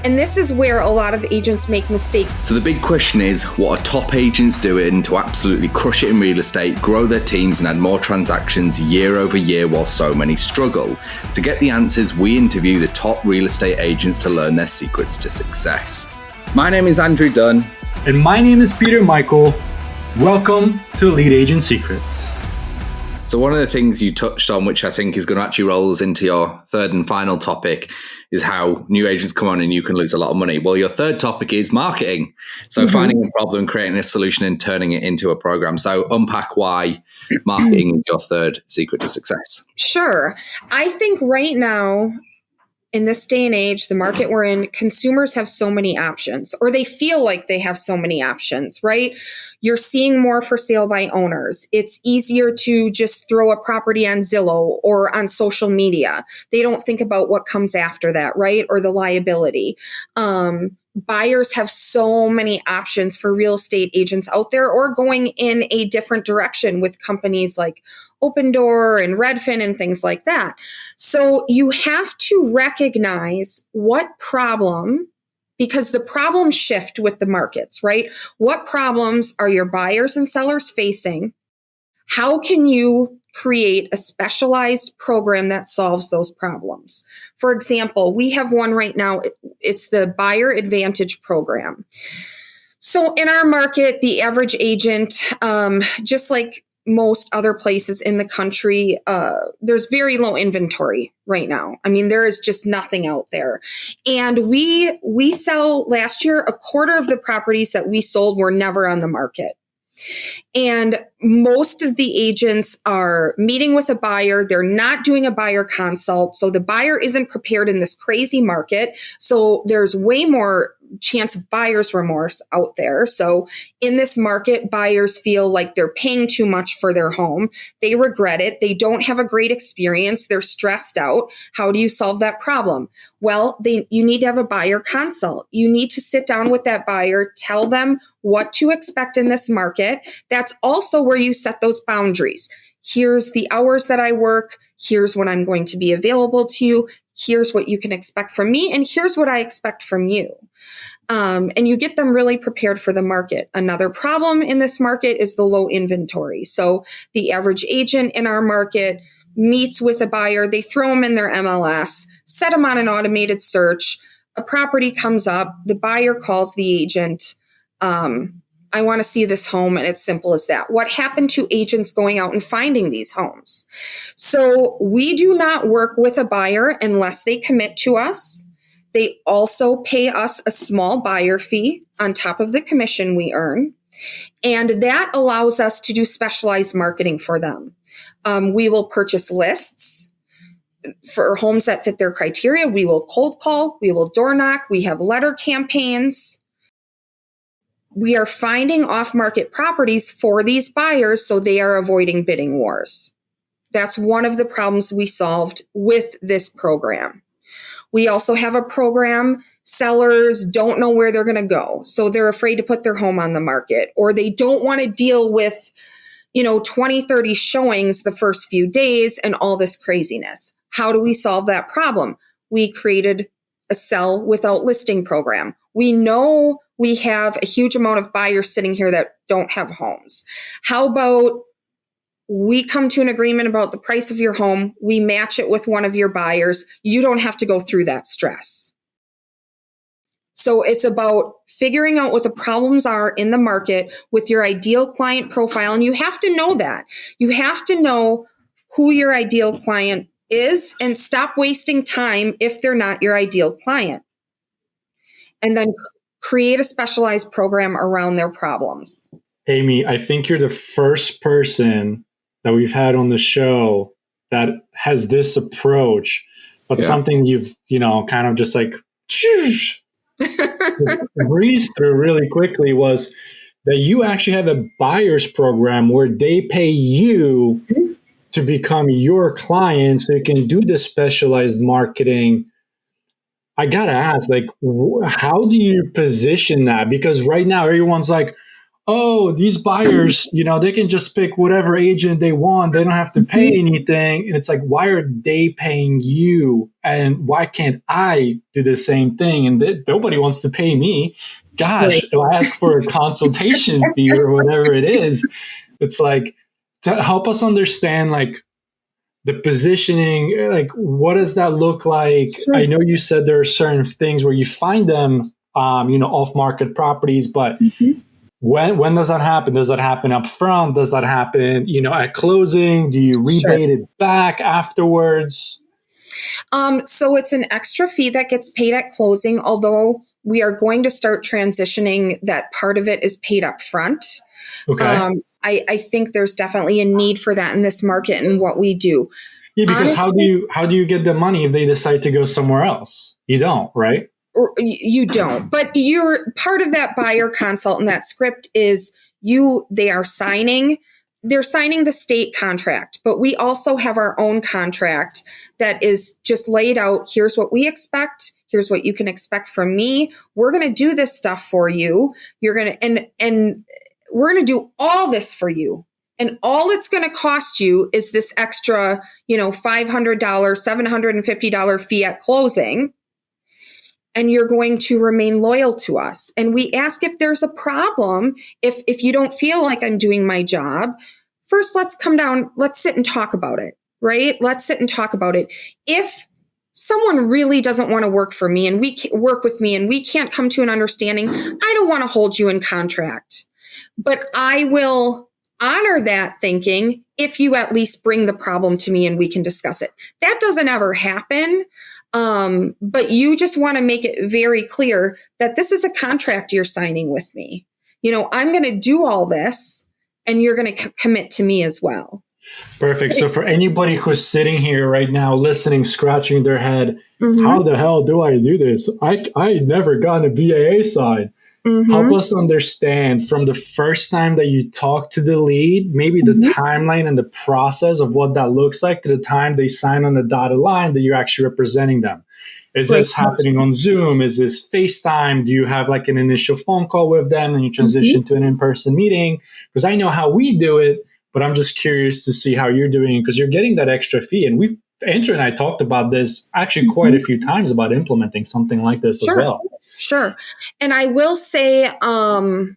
And this is where a lot of agents make mistakes. So the big question is, what are top agents doing to absolutely crush it in real estate, grow their teams and add more transactions year over year while so many struggle? To get the answers, we interview the top real estate agents to learn their secrets to success. My name is Andrew Dunn. And my name is Peter Michael. Welcome to Lead Agent Secrets. So one of the things you touched on, which I think is going to actually roll us into your third and final topic, is how new agents come on and you can lose a lot of money. Well, your third topic is marketing. So finding a problem, creating a solution and turning it into a program. So unpack why marketing is your third secret to success. Sure. I think right now, in this day and age, the market we're in, consumers have so many options, or they feel like they have so many options, right? You're seeing more for sale by owners. It's easier to just throw a property on Zillow or on social media. They don't think about what comes after that, right? Or the liability. Buyers have so many options for real estate agents out there, or going in a different direction with companies like Open Door and Redefine and things like that. So you have to recognize what problem, because the problems shift with the markets, right? What problems are your buyers and sellers facing? How can you create a specialized program that solves those problems? For example, we have one right now. It's the Buyer Advantage Program. So in our market, the average agent, just like most other places in the country, there's very low inventory right now. I mean, there is just nothing out there. And we sell last year, a quarter of the properties that we sold were never on the market. And most of the agents are meeting with a buyer. They're not doing a buyer consult. So the buyer isn't prepared in this crazy market. So there's way more chance of buyer's remorse out there. So in this market, buyers feel like they're paying too much for their home. They regret it. They don't have a great experience. They're stressed out. How do you solve that problem? Well, you need to have a buyer consult. You need to sit down with that buyer, tell them what to expect in this market. That's also where you set those boundaries. Here's the hours that I work. Here's when I'm going to be available to you. Here's what you can expect from me. And here's what I expect from you. And you get them really prepared for the market. Another problem in this market is the low inventory. So the average agent in our market meets with a buyer. They throw them in their MLS, set them on an automated search. A property comes up. The buyer calls the agent. I want to see this home. And it's simple as that. What happened to agents going out and finding these homes? So we do not work with a buyer unless they commit to us. They also pay us a small buyer fee on top of the commission we earn. And that allows us to do specialized marketing for them. We will purchase lists for homes that fit their criteria. We will cold call. We will door knock. We have letter campaigns. We are finding off-market properties for these buyers, so they are avoiding bidding wars. That's one of the problems we solved with this program. We also have a program, sellers don't know where they're going to go, so they're afraid to put their home on the market, or they don't want to deal with, 20, 30 showings the first few days and all this craziness. How do we solve that problem? We created a sell without listing program. We know we have a huge amount of buyers sitting here that don't have homes. How about we come to an agreement about the price of your home. We match it with one of your buyers. You don't have to go through that stress. So it's about figuring out what the problems are in the market with your ideal client profile. And you have to know that. You have to know who your ideal client is and stop wasting time if they're not your ideal client. And then create a specialized program around their problems. Amy, I think you're the first person that we've had on the show that has this approach, but something you've, kind of just like breezed through really quickly was that you actually have a buyer's program where they pay you to become your client so you can do the specialized marketing. I got to ask, how do you position that? Because right now everyone's like, oh, these buyers, they can just pick whatever agent they want. They don't have to pay anything. And it's like, why are they paying you? And why can't I do the same thing? And nobody wants to pay me. Gosh, Right. if I ask for a consultation fee or whatever it is, it's like to help us understand like the positioning, like what does that look like? Sure. I know you said there are certain things where you find them, off market properties, but when does that happen? Does that happen up front? Does that happen, at closing? Do you Sure. rebate it back afterwards? So it's an extra fee that gets paid at closing, although we are going to start transitioning that part of it is paid up front. Okay. I think there's definitely a need for that in this market and what we do. Yeah, because Honestly, how do you get the money if they decide to go somewhere else? You don't, right? or you don't, but you're part of that buyer consult, and that script is they're signing the state contract, but we also have our own contract that is just laid out. Here's what we expect. Here's what you can expect from me. We're going to do this stuff for you. You're going to, and we're going to do all this for you. And all it's going to cost you is this extra, $500, $750 fee at closing. And you're going to remain loyal to us. And we ask if there's a problem, if you don't feel like I'm doing my job, first let's come down, let's sit and talk about it, right? Let's sit and talk about it. If someone really doesn't want to work for me and work with me and we can't come to an understanding, I don't want to hold you in contract. But I will honor that thinking if you at least bring the problem to me and we can discuss it. That doesn't ever happen. But you just want to make it very clear that this is a contract you're signing with me. I'm going to do all this and you're going to commit to me as well. Perfect. So for anybody who's sitting here right now, listening, scratching their head, how the hell do I do this? I never got a BAA side. Help us understand from the first time that you talk to the lead, maybe the timeline and the process of what that looks like to the time they sign on the dotted line that you're actually representing them. Is this happening on Zoom? Is this FaceTime? Do you have like an initial phone call with them and you transition to an in-person meeting? Because I know how we do it, but I'm just curious to see how you're doing it because you're getting that extra fee. And Andrew and I talked about this actually quite a few times about implementing something like this as well. Sure. And I will say, I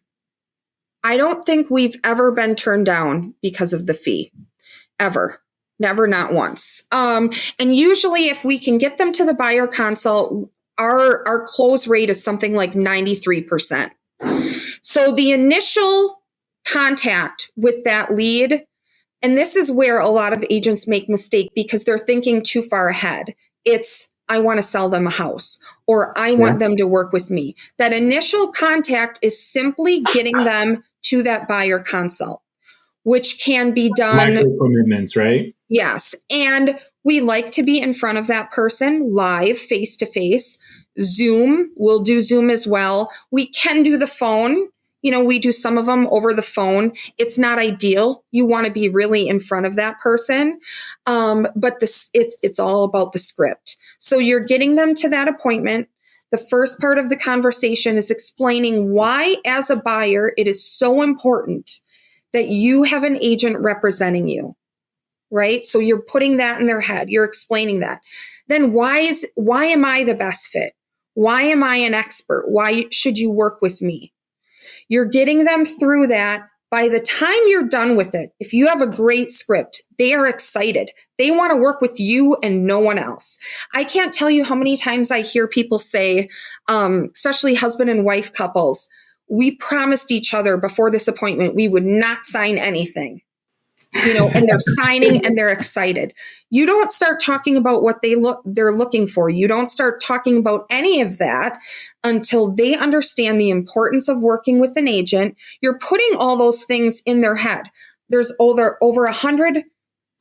don't think we've ever been turned down because of the fee. Ever. Never, not once. And usually if we can get them to the buyer consult, our close rate is something like 93%. So the initial contact with that lead, and this is where a lot of agents make mistake because they're thinking too far ahead. It's, I want to sell them a house or I want them to work with me. That initial contact is simply getting them to that buyer consult, which can be done. Micro commitments, right? Yes. And we like to be in front of that person live, face to face. Zoom, we'll do Zoom as well. We can do the phone. We do some of them over the phone. It's not ideal. You want to be really in front of that person. But it's all about the script. So you're getting them to that appointment. The first part of the conversation is explaining why, as a buyer, it is so important that you have an agent representing you, right? So you're putting that in their head. You're explaining that. Then why am I the best fit? Why am I an expert? Why should you work with me? You're getting them through that. By the time you're done with it, if you have a great script, they are excited. They want to work with you and no one else. I can't tell you how many times I hear people say, especially husband and wife couples, we promised each other before this appointment we would not sign anything. And they're signing and they're excited. You don't start talking about what they're looking for. You don't start talking about any of that until they understand the importance of working with an agent. You're putting all those things in their head. There's over 100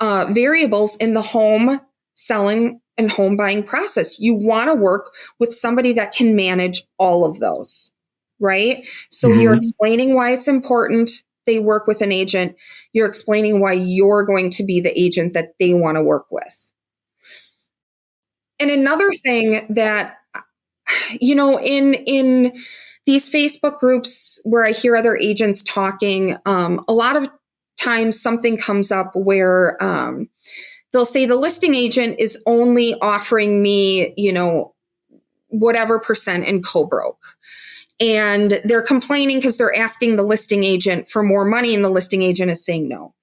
variables in the home selling and home buying process. You want to work with somebody that can manage all of those, right? So you're explaining why it's important they work with an agent. You're explaining why you're going to be the agent that they want to work with. And another thing that, in these Facebook groups where I hear other agents talking, a lot of times something comes up where they'll say the listing agent is only offering me, whatever percent in co-broke. And they're complaining because they're asking the listing agent for more money and the listing agent is saying no.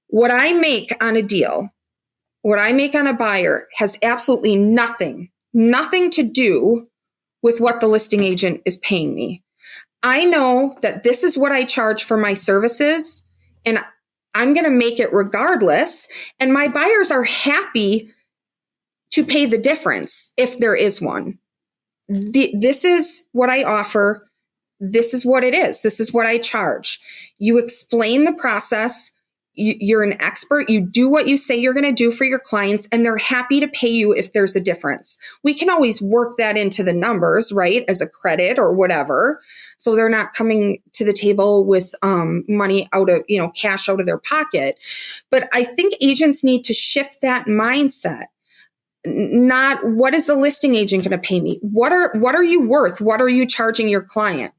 What I make on a deal, what I make on a buyer has absolutely nothing to do with what the listing agent is paying me. I know that this is what I charge for my services and I'm going to make it regardless. And my buyers are happy to pay the difference if there is one. This is what I offer. This is what it is. This is what I charge. You explain the process. You're an expert. You do what you say you're going to do for your clients, and they're happy to pay you if there's a difference. We can always work that into the numbers, right, as a credit or whatever. So they're not coming to the table with money out of, cash out of their pocket. But I think agents need to shift that mindset. Not what is the listing agent going to pay me? What are you worth? What are you charging your client?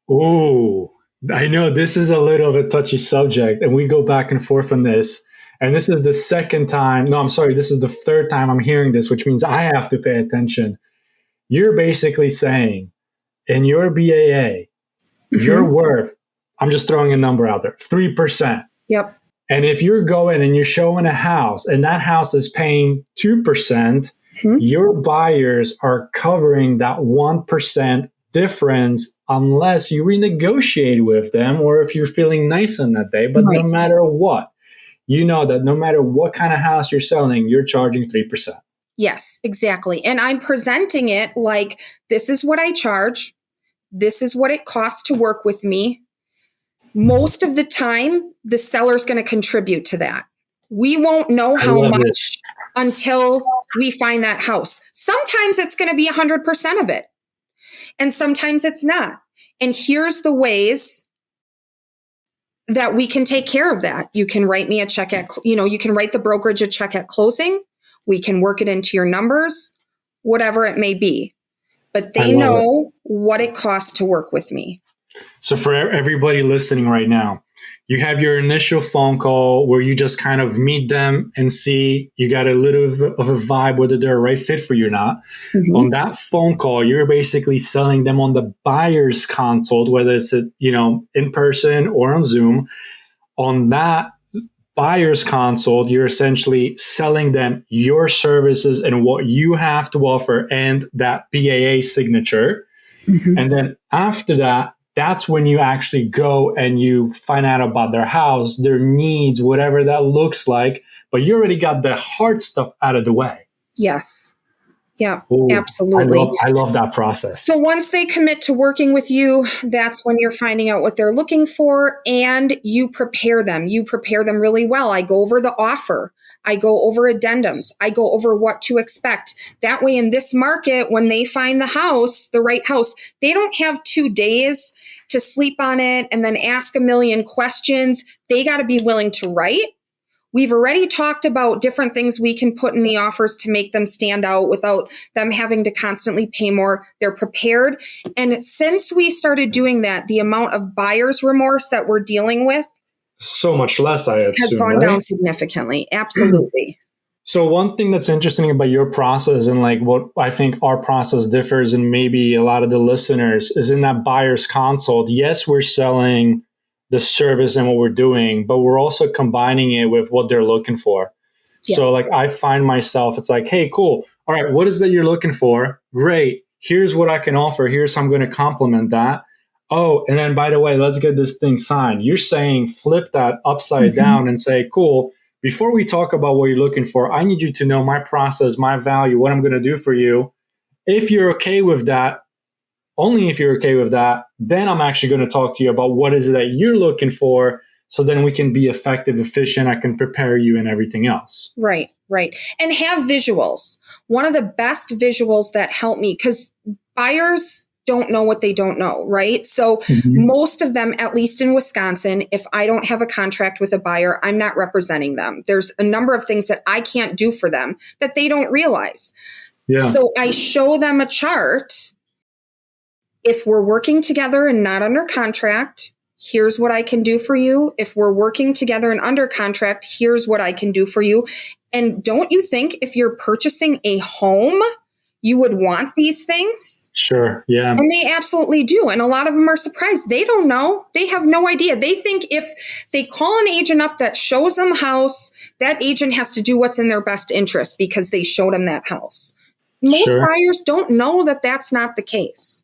Oh, I know this is a little of a touchy subject, and we go back and forth on this. And this is the second time. No, I'm sorry. This is the third time I'm hearing this, which means I have to pay attention. You're basically saying in your BAA, you're worth, I'm just throwing a number out there, 3%. Yep. And if you're going and you're showing a house and that house is paying 2%, your buyers are covering that 1% difference unless you renegotiate with them or if you're feeling nice on that day. But no matter what, you know that no matter what kind of house you're selling, you're charging 3%. Yes, exactly. And I'm presenting it like, this is what I charge. This is what it costs to work with me. Most of the time, the seller's going to contribute to that. We won't know how much until we find that house. Sometimes it's going to be 100% of it. And sometimes it's not. And here's the ways that we can take care of that. You can write me a check you can write the brokerage a check at closing. We can work it into your numbers, whatever it may be. But they know what it costs to work with me. So for everybody listening right now, you have your initial phone call where you just kind of meet them and see, you got a little of a vibe whether they're a right fit for you or not. On that phone call, you're basically selling them on the buyer's consult, whether it's in person or on Zoom. On that buyer's consult, you're essentially selling them your services and what you have to offer and that BAA signature. And then after that, that's when you actually go and you find out about their house, their needs, whatever that looks like. But you already got the hard stuff out of the way. Yes. Yeah, absolutely. I love that process. So once they commit to working with you, that's when you're finding out what they're looking for and you prepare them. You prepare them really well. I go over the offer. I go over addendums. I go over what to expect. That way in this market, when they find the house, the right house, they don't have 2 days to sleep on it and then ask a million questions. They got to be willing to write. We've already talked about different things we can put in the offers to make them stand out without them having to constantly pay more. They're prepared. And since we started doing that, the amount of buyer's remorse that we're dealing with so much less, I assume, has gone down significantly. Absolutely. So one thing that's interesting about your process and like what I think our process differs and maybe a lot of the listeners is in that buyer's consult. Yes, we're selling the service and what we're doing, but we're also combining it with what they're looking for. Yes. So like I find myself, it's like, hey, cool. All right, what is that you're looking for? Great. Here's what I can offer. Here's how I'm going to complement that. Oh, and then by the way, let's get this thing signed. You're saying flip that upside down and say, cool, before we talk about what you're looking for, I need you to know my process, my value, what I'm going to do for you. If you're okay with that, only if you're okay with that, then I'm actually going to talk to you about what is it that you're looking for. So then we can be effective, efficient. I can prepare you and everything else. Right, right. And have visuals. One of the best visuals that help me, because buyers don't know what they don't know, right? So most of them, at least in Wisconsin, if I don't have a contract with a buyer, I'm not representing them. There's a number of things that I can't do for them that they don't realize. Yeah. So I show them a chart If we're working together and not under contract, here's what I can do for you. If we're working together and under contract, here's what I can do for you. And don't you think if you're purchasing a home, you would want these things? Sure. Yeah. And they absolutely do. And a lot of them are surprised. They don't know. They have no idea. They think if they call an agent up that shows them a house, that agent has to do what's in their best interest because they showed them that house. Most Sure. buyers don't know that that's not the case.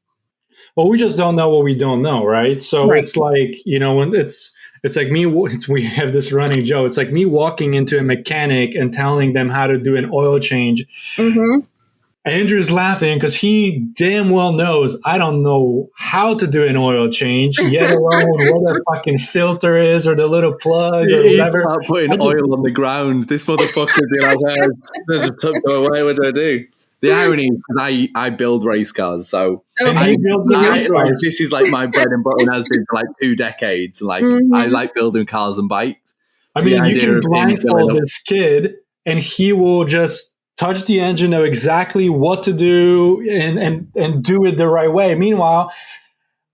Well, we just don't know what we don't know, right? So Right. it's like, when it's like me, we have this running joke. It's like me walking into a mechanic and telling them how to do an oil change. Mm-hmm. Andrew's laughing because he damn well knows I don't know how to do an oil change, yet alone what the fucking filter is or the little plug or He'd whatever. start putting oil on the ground. This motherfucker would be like, just go away. What do I do? The irony is I build race cars, so And he builds the race cars. this is like my bread and butter and has been for like 2 decades. Like I like building cars and bikes. I So mean, the you idea can of him blindfold filling up- this kid and he will just touch the engine, know exactly what to do and do it the right way. Meanwhile,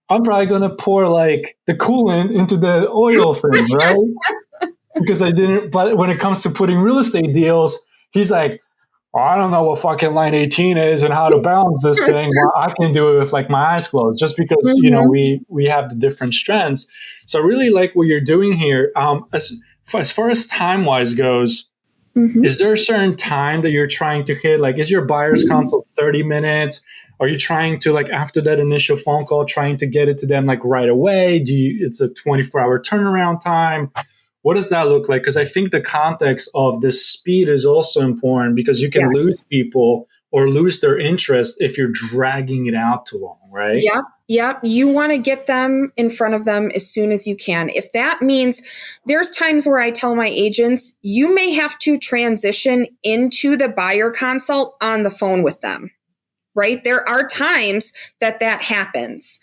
I'm probably going to pour like the coolant into the oil thing, right? Because I didn't, but when it comes to putting real estate deals, he's like, oh, I don't know what fucking line 18 is and how to balance this thing. Well, I can do it with like my eyes closed just because, we have the different strengths. So I really like what you're doing here. As far as time-wise goes, is there a certain time that you're trying to hit? Like, is your buyer's consult 30 minutes? Are you trying to, like, after that initial phone call, trying to get it to them, like, right away? It's a 24-hour turnaround time? What does that look like? Because I think the context of the speed is also important because you can lose people or lose their interest if you're dragging it out too long, right? Yep. You want to get them in front of them as soon as you can. If that means there's times where I tell my agents, you may have to transition into the buyer consult on the phone with them. Right? There are times that happens.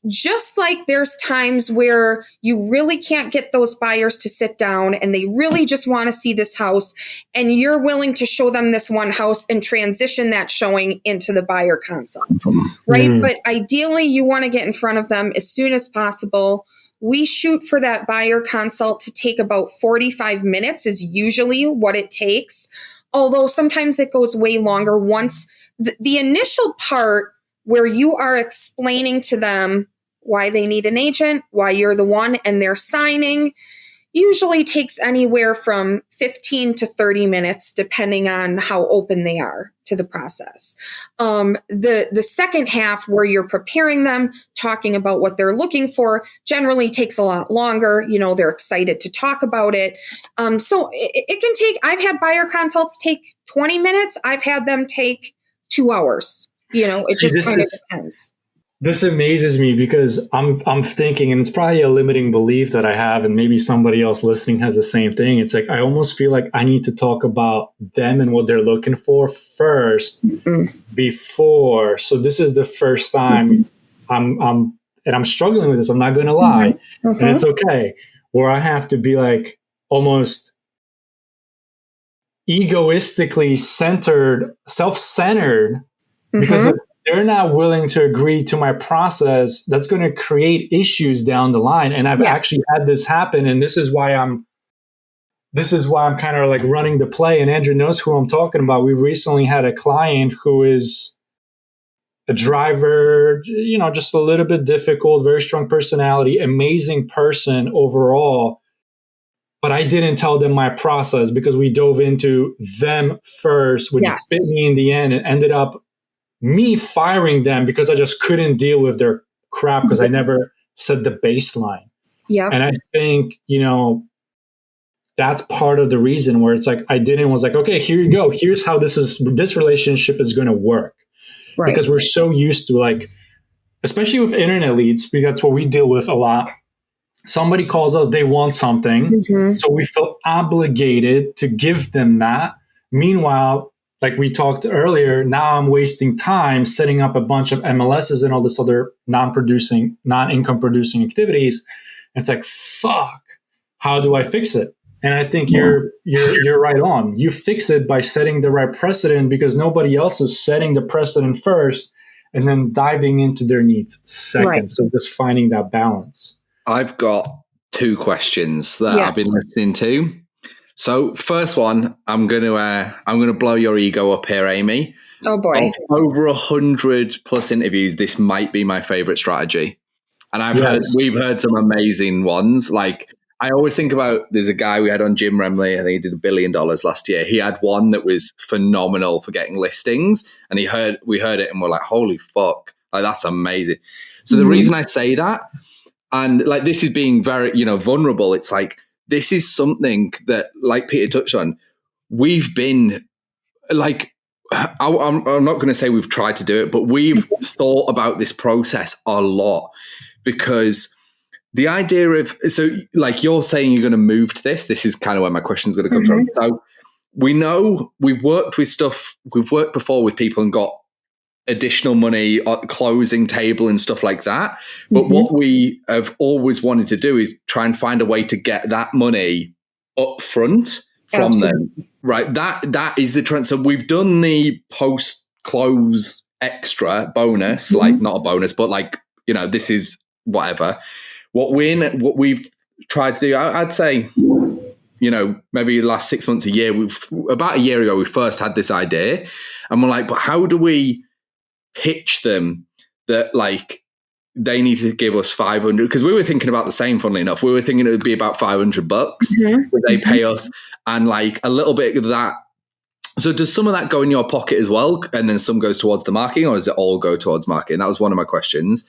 Just like there's times where you really can't get those buyers to sit down and they really just want to see this house and you're willing to show them this one house and transition that showing into the buyer consult, right? But ideally you want to get in front of them as soon as possible. We shoot for that buyer consult to take about 45 minutes is usually what it takes. Although sometimes it goes way longer once the initial part where you are explaining to them why they need an agent, why you're the one, and they're signing, usually takes anywhere from 15 to 30 minutes, depending on how open they are to the process. The second half where you're preparing them, talking about what they're looking for, generally takes a lot longer. They're excited to talk about it. So it can take, I've had buyer consults take 20 minutes. I've had them take 2 hours. It just kind of depends. This amazes me because I'm thinking, and it's probably a limiting belief that I have, and maybe somebody else listening has the same thing. It's like I almost feel like I need to talk about them and what they're looking for first before. So this is the first time I'm struggling with this. I'm not going to lie, and it's okay. Where I have to be like almost egoistically centered, self-centered, because if they're not willing to agree to my process, that's going to create issues down the line. And I've actually had this happen. And this is why I'm kind of like running the play. And Andrew knows who I'm talking about. We've recently had a client who is a driver, just a little bit difficult, very strong personality, amazing person overall. But I didn't tell them my process because we dove into them first, which bit me in the end and ended up me firing them because I just couldn't deal with their crap because I never set the baseline. Yeah. And I think, that's part of the reason where it's like was like, okay, here you go. Here's how this relationship is going to work. Right. Because we're so used to, like, especially with internet leads, because that's what we deal with a lot. Somebody calls us, they want something. So we feel obligated to give them that. Meanwhile, like we talked earlier, now I'm wasting time setting up a bunch of MLSs and all this other non-income producing activities. And it's like, fuck, how do I fix it? And I think you're right on. You fix it by setting the right precedent because nobody else is setting the precedent first. and then diving into their needs second. Right. So just finding that balance. I've got two questions that I've been listening to. So first one, I'm gonna blow your ego up here, Amy. Oh boy. Of over 100 plus interviews, this might be my favorite strategy. And we've heard some amazing ones. Like, I always think about, there's a guy we had on, Jim Remley. I think he did $1 billion last year. He had one that was phenomenal for getting listings, and we heard it and we're like, holy fuck, like that's amazing. So the reason I say that, and like, this is being very, vulnerable. It's like, this is something that, like Peter touched on, we've been like, I'm not going to say we've tried to do it, but we've thought about this process a lot, because the idea of, so like you're saying you're going to move to this is kind of where my question is going to come from. So we know we've worked before with people and got additional money at closing table and stuff like that. But what we have always wanted to do is try and find a way to get that money up front from them. Right. That is the trend. So we've done the post-close extra bonus, like not a bonus, but like, this is whatever. What we've tried to do, I'd say, maybe the last 6 months, about a year ago, we first had this idea, and we're like, but how do we pitch them that like they need to give us 500? Because we were thinking about the same, funnily enough. We were thinking it would be about $500 that they pay us, and like a little bit of that. So does some of that go in your pocket as well, and then some goes towards the marketing, or does it all go towards marketing? That was one of my questions.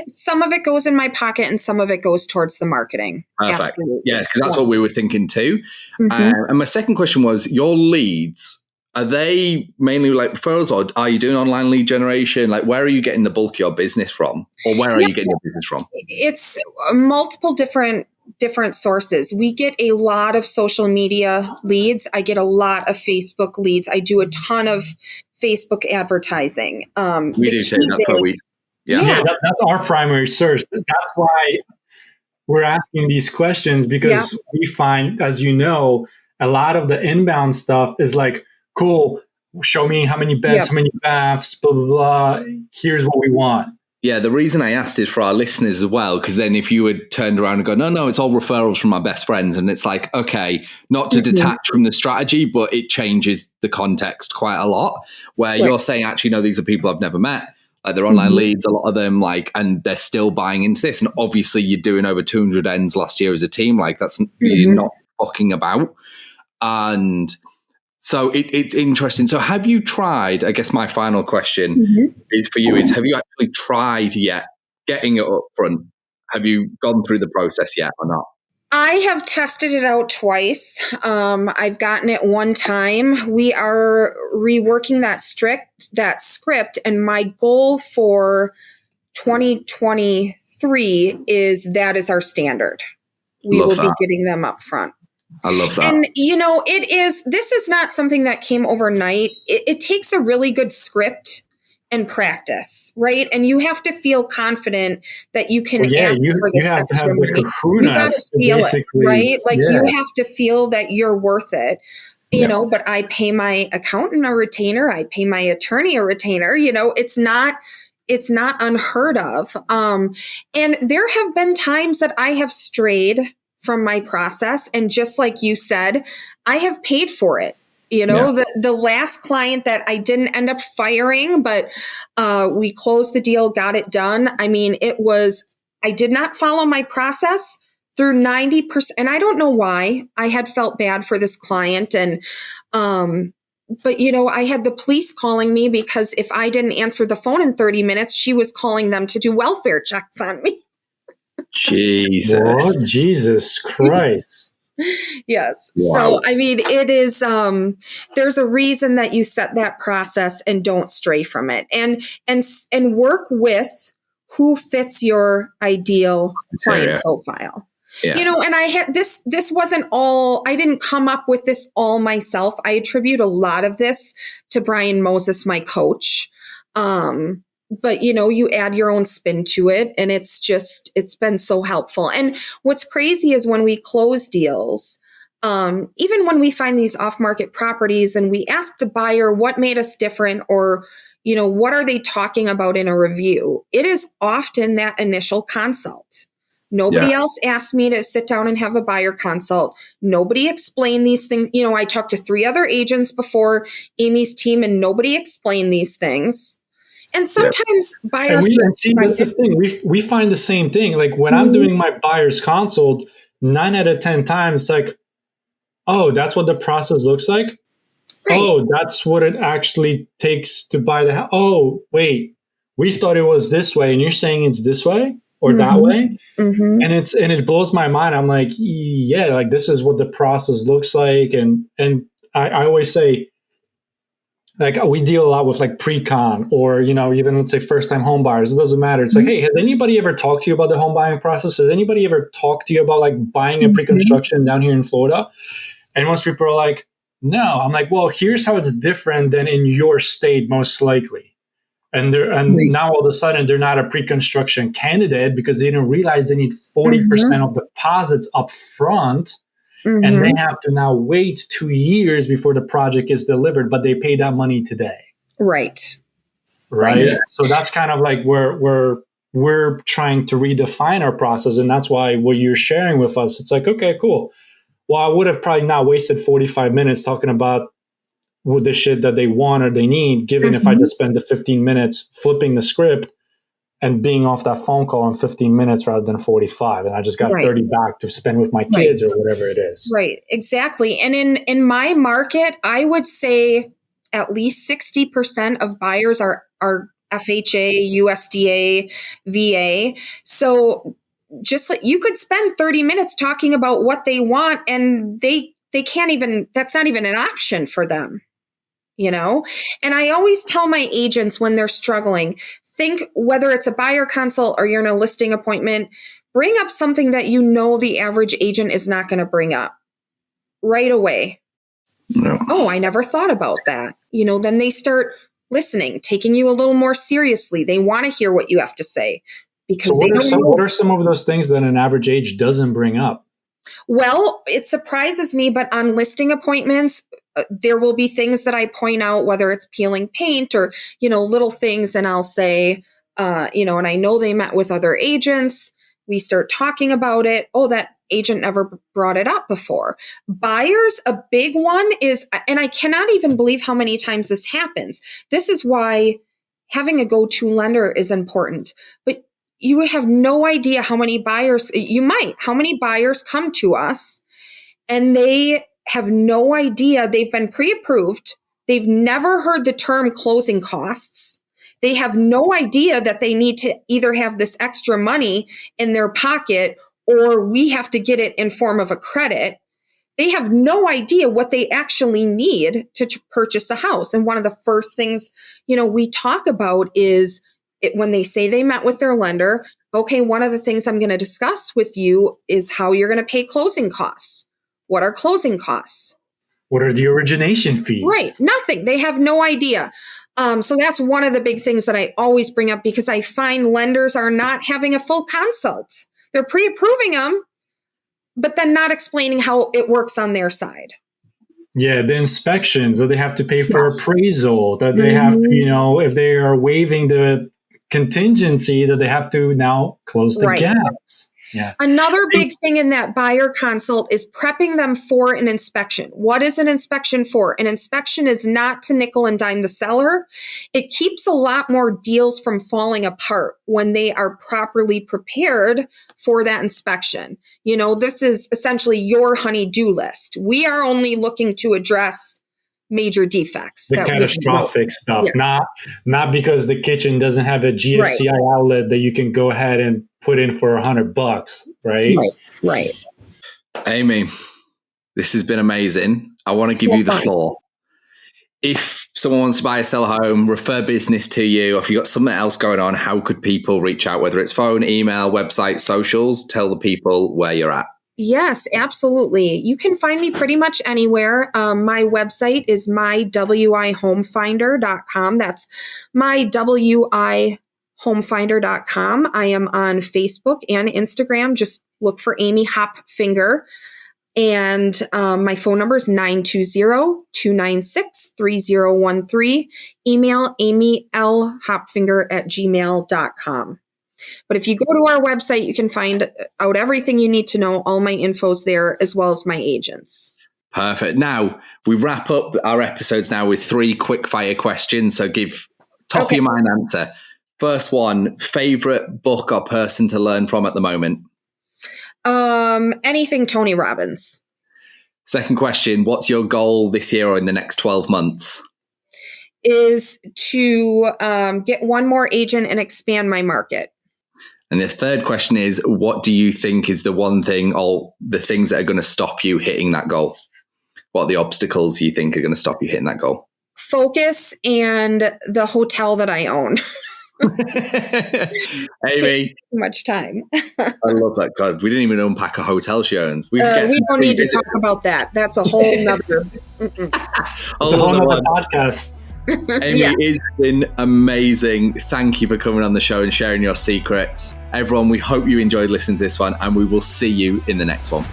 Some of it goes in my pocket and some of it goes towards the marketing. Perfect. Absolutely. Yeah, because that's what we were thinking too. And my second question was, your leads, are they mainly like referrals, or are you doing online lead generation? Like, where are you getting the bulk of your business from, or where are you getting your business from? It's multiple different sources. We get a lot of social media leads. I get a lot of Facebook leads. I do a ton of Facebook advertising. We do too. That's what we. Yeah, that's our primary source. That's why we're asking these questions, because we find, as you know, a lot of the inbound stuff is like, cool, show me how many beds, how many baths, blah, blah, blah. Here's what we want. Yeah, the reason I asked is for our listeners as well, because then if you had turned around and go, no, it's all referrals from my best friends, and it's like, okay, not to detach from the strategy, but it changes the context quite a lot, where you're saying, actually, no, these are people I've never met. Like, they're online leads, a lot of them, like, and they're still buying into this. And obviously you're doing over 200 ends last year as a team. Like, that's you're not fucking about. And so it's interesting. So have you tried, I guess my final question is for you, is have you actually tried yet getting it up front? Have you gone through the process yet or not? I have tested it out twice. I've gotten it one time. We are reworking that script, and my goal for 2023 is our standard. We will be getting them up front. I love that. And, this is not something that came overnight. It takes a really good script and practice, right? And you have to feel confident that you can ask for this extra money. You got to feel it, right? Like you have to feel that you're worth it. You know, but I pay my accountant a retainer. I pay my attorney a retainer. It's not unheard of. And there have been times that I have strayed from my process. And just like you said, I have paid for it. The last client that I didn't end up firing, but we closed the deal, got it done. I mean, I did not follow my process through 90%. And I don't know why. I had felt bad for this client. And, but I had the police calling me because if I didn't answer the phone in 30 minutes, she was calling them to do welfare checks on me. Jesus. Oh, Jesus Christ. Yes. Wow. So, I mean, it is, there's a reason that you set that process and don't stray from it, and work with who fits your ideal client profile. Yeah. And I had this wasn't all, I didn't come up with this all myself. I attribute a lot of this to Brian Moses, my coach. But, you add your own spin to it, and it's been so helpful. And what's crazy is when we close deals, even when we find these off-market properties and we ask the buyer what made us different, or, what are they talking about in a review? It is often that initial consult. Nobody else asked me to sit down and have a buyer consult. Nobody explained these things. I talked to 3 other agents before Amy's team, and nobody explained these things. And sometimes buyers... And see, that's the thing. We find the same thing. Like when I'm doing my buyer's consult, 9 out of 10 times, it's like, oh, that's what the process looks like? Right. Oh, that's what it actually takes to buy the house. Oh, wait, we thought it was this way, and you're saying it's this way or that way? And it blows my mind. I'm like, yeah, like this is what the process looks like. And I always say, like, we deal a lot with like pre-con or, even let's say first-time home buyers. It doesn't matter. It's like, hey, has anybody ever talked to you about the home buying process? Has anybody ever talked to you about like buying a pre-construction down here in Florida? And most people are like, no. I'm like, well, here's how it's different than in your state, most likely. And now all of a sudden they're not a pre-construction candidate because they didn't realize they need 40% of deposits up front. And they have to now wait 2 years before the project is delivered, but they pay that money today. Right. So that's kind of like where we're trying to redefine our process. And that's why what you're sharing with us, it's like, okay, cool. Well, I would have probably not wasted 45 minutes talking about the shit that they want or they need, given if I just spend the 15 minutes flipping the script and being off that phone call in 15 minutes rather than 45. And I just got 30 back to spend with my kids or whatever it is. Right, exactly. And in my market, I would say at least 60% of buyers are FHA, USDA, VA. So just like you could spend 30 minutes talking about what they want and they can't even, that's not even an option for them. And I always tell my agents when they're struggling, think whether it's a buyer consult or you're in a listing appointment, bring up something that the average agent is not going to bring up right away. No. Oh, I never thought about that. Then they start listening, taking you a little more seriously. They want to hear what you have to say because what are some of those things that an average age doesn't bring up? Well, it surprises me, but on listing appointments, there will be things that I point out, whether it's peeling paint or, little things. And I'll say, and I know they met with other agents. We start talking about it. Oh, that agent never brought it up before. Buyers, a big one is, and I cannot even believe how many times this happens. This is why having a go-to lender is important. But you would have no idea how many buyers come to us and they have no idea. They've been pre-approved. They've never heard the term closing costs. They have no idea that they need to either have this extra money in their pocket or we have to get it in form of a credit. They have no idea what they actually need to purchase a house. And one of the first things, we talk about is when they say they met with their lender, okay, one of the things I'm going to discuss with you is how you're going to pay closing costs. What are closing costs? What are the origination fees? Right. Nothing. They have no idea. So that's one of the big things that I always bring up because I find lenders are not having a full consult. They're pre-approving them, but then not explaining how it works on their side. Yeah, the inspections that they have to pay for appraisal, that they have to, if they are waiving the contingency, that they have to now close the gaps. Yeah. Another big thing in that buyer consult is prepping them for an inspection. What is an inspection for? An inspection is not to nickel and dime the seller. It keeps a lot more deals from falling apart when they are properly prepared for that inspection. This is essentially your honey-do list. We are only looking to address major defects. The catastrophic stuff, yes. Not because the kitchen doesn't have a GFCI outlet that you can go ahead and put in for $100, right? Right. Amy, this has been amazing. I want to give you the floor. If someone wants to buy or sell a home, refer business to you, or if you've got something else going on, how could people reach out, whether it's phone, email, website, socials? Tell the people where you're at. Yes, absolutely. You can find me pretty much anywhere. My website is mywihomefinder.com. That's mywihomefinder.com. I am on Facebook and Instagram. Just look for Amy Hopfinger. And my phone number is 920-296-3013. Email amylhopfinger@gmail.com. But if you go to our website, you can find out everything you need to know. All my info's there, as well as my agents. Perfect. Now, we wrap up our episodes now with 3 quick fire questions. So give top of your mind answer. First one, favorite book or person to learn from at the moment? Anything Tony Robbins. Second question, what's your goal this year or in the next 12 months? Is to get one more agent and expand my market. And the third question is, what do you think is the one thing or the things that are going to stop you hitting that goal? What are the obstacles you think are going to stop you hitting that goal? Focus and the hotel that I own. Amy, too much time. I love that. God, we didn't even unpack a hotel she owns. We don't need to talk about that. That's a whole nother. It's a whole nother podcast. Amy, It's been amazing. Thank you for coming on the show and sharing your secrets. Everyone, we hope you enjoyed listening to this one, and we will see you in the next one.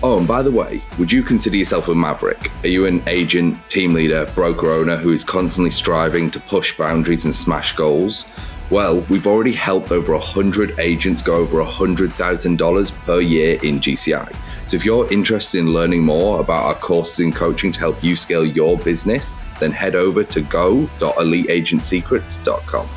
Oh, and by the way, would you consider yourself a maverick? Are you an agent, team leader, broker owner who is constantly striving to push boundaries and smash goals? Well, we've already helped over 100 agents go over $100,000 per year in GCI. So if you're interested in learning more about our courses and coaching to help you scale your business, then head over to go.eliteagentsecrets.com.